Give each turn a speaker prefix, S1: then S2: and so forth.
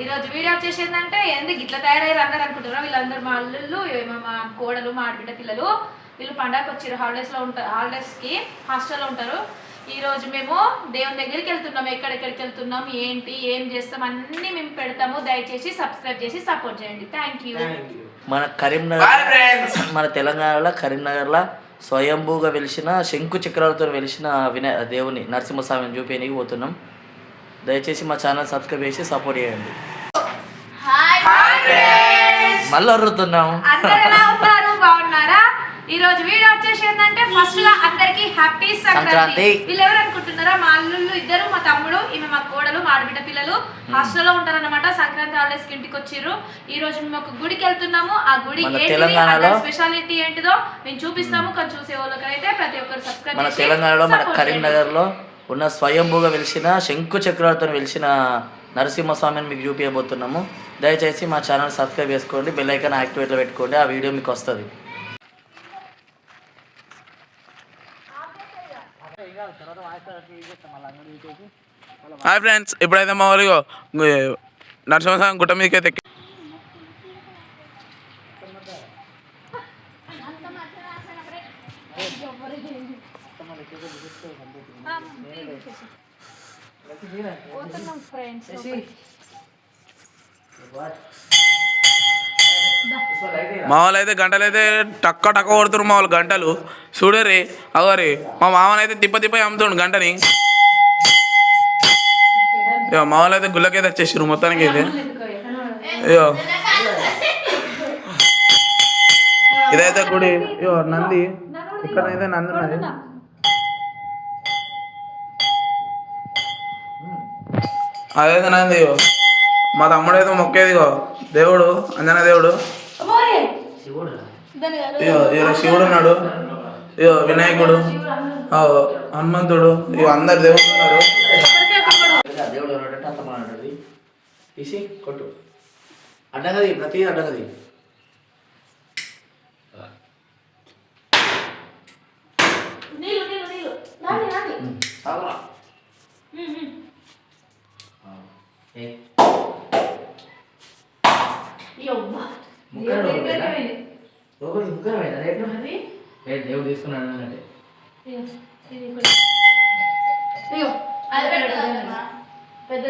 S1: ఈరోజు వీడియో వచ్చేసి ఏంటంటే ఎందుకు ఇట్లా తయారయ్యారు అందరు అనుకుంటున్నారు. వీళ్ళందరూ మా అల్లుళ్ళు, మా కోడలు, మా ఆడబిడ్డ పిల్లలు. వీళ్ళు పండగకి వచ్చారు, హాలిడేస్కి హాస్టల్లో ఉంటారు. ఈరోజు మేము దేవుని దగ్గరికి వెళ్తున్నాము. ఎక్కడెక్కడికి వెళ్తున్నాం, ఏంటి, ఏం చేస్తాం అన్నీ మేము పెడతాము. దయచేసి సబ్స్క్రైబ్ చేసి సపోర్ట్ చేయండి. Thank you.
S2: మన కరీంనగర్, మన తెలంగాణలో కరీంనగర్లో స్వయంభూగా వెలిసిన శంకు చక్రాలతో వెలిసిన దేవుని నరసింహస్వామిని చూపేనికి పోతున్నాం. దయచేసి మా ఛానల్ సబ్స్క్రైబ్ చేసి సపోర్ట్ చేయండి. మళ్ళీ అరుతున్నాము.
S1: బాగున్నారా? ఈ రోజు వీడియో వచ్చేసి ఏంటంటే ఫస్ట్ గా అందరికి హ్యాపీ సంక్రాంతి. వీళ్ళు ఎవరు అనుకుంటున్నారా? మా అల్లుళ్ళు ఇద్దరు, మా తమ్ముడు, ఈమె మా కోడలు, మా ఆడబిడ్డ పిల్లలు హాస్టల్లో ఉంటారన్నమాట. సంక్రాంతి హాలిడేస్ కి ఇంటికి వచ్చిర్రు. ఈ రోజు మేము ఒక గుడికి వెళ్తున్నాము. ఆ గుడి స్పెషాలిటీ ఏంటిదో మేము చూపిస్తాము. కానీ చూసే వాళ్ళకైతే ప్రతి ఒక్కరు సబ్స్క్రైబ్
S2: మన తెలంగాణలో మన కరీంనగర్ లో ఉన్న స్వయంభూగా వెలిసిన శంకు చక్రాలతో వెలిసిన నరసింహస్వామిని మీకు చూపించబోతున్నాము. దయచేసి మా ఛానల్ సబ్స్క్రైబ్ చేసుకోండి, బెల్ ఐకాన్ యాక్టివేట్లో పెట్టుకోండి. ఆ వీడియో మీకు వస్తుంది.
S3: హాయ్ ఫ్రెండ్స్, ఇప్పుడైతే మా వాళ్ళు నరసింహస్వామి గుట్ట మీదకి అయితే మా వాళ్ళు అయితే గంటలు అయితే టక్క టక్క కొడుతున్నారు. మా వాళ్ళు గంటలు చూడరి అవరి. మా మామనైతే తిప్ప అమ్ముతుండు గంటని. మా వాళ్ళు అయితే గుళ్ళకైతే వచ్చేసారు మొత్తానికి అయితే. అయ్యో ఇదైతే గుడి. అయ్యో నంది, ఇక్కడైతే నంది ఉన్నది. అదైతే నంది. మా తమ్ముడు అయితే మొక్కేదిగో దేవుడు, అంజనా దేవుడు. అయ్యో ఇలా శివుడు ఉన్నాడు, అయ్యో వినాయకుడు, హనుమంతుడు, ఇక అందరు దేవుడు ఉన్నారు.
S2: తీసి కొట్టు, అడ్డగది, ప్రతి అడ్డగది. దేవుడు తీసుకున్నాడు అంటే
S1: పెద్ద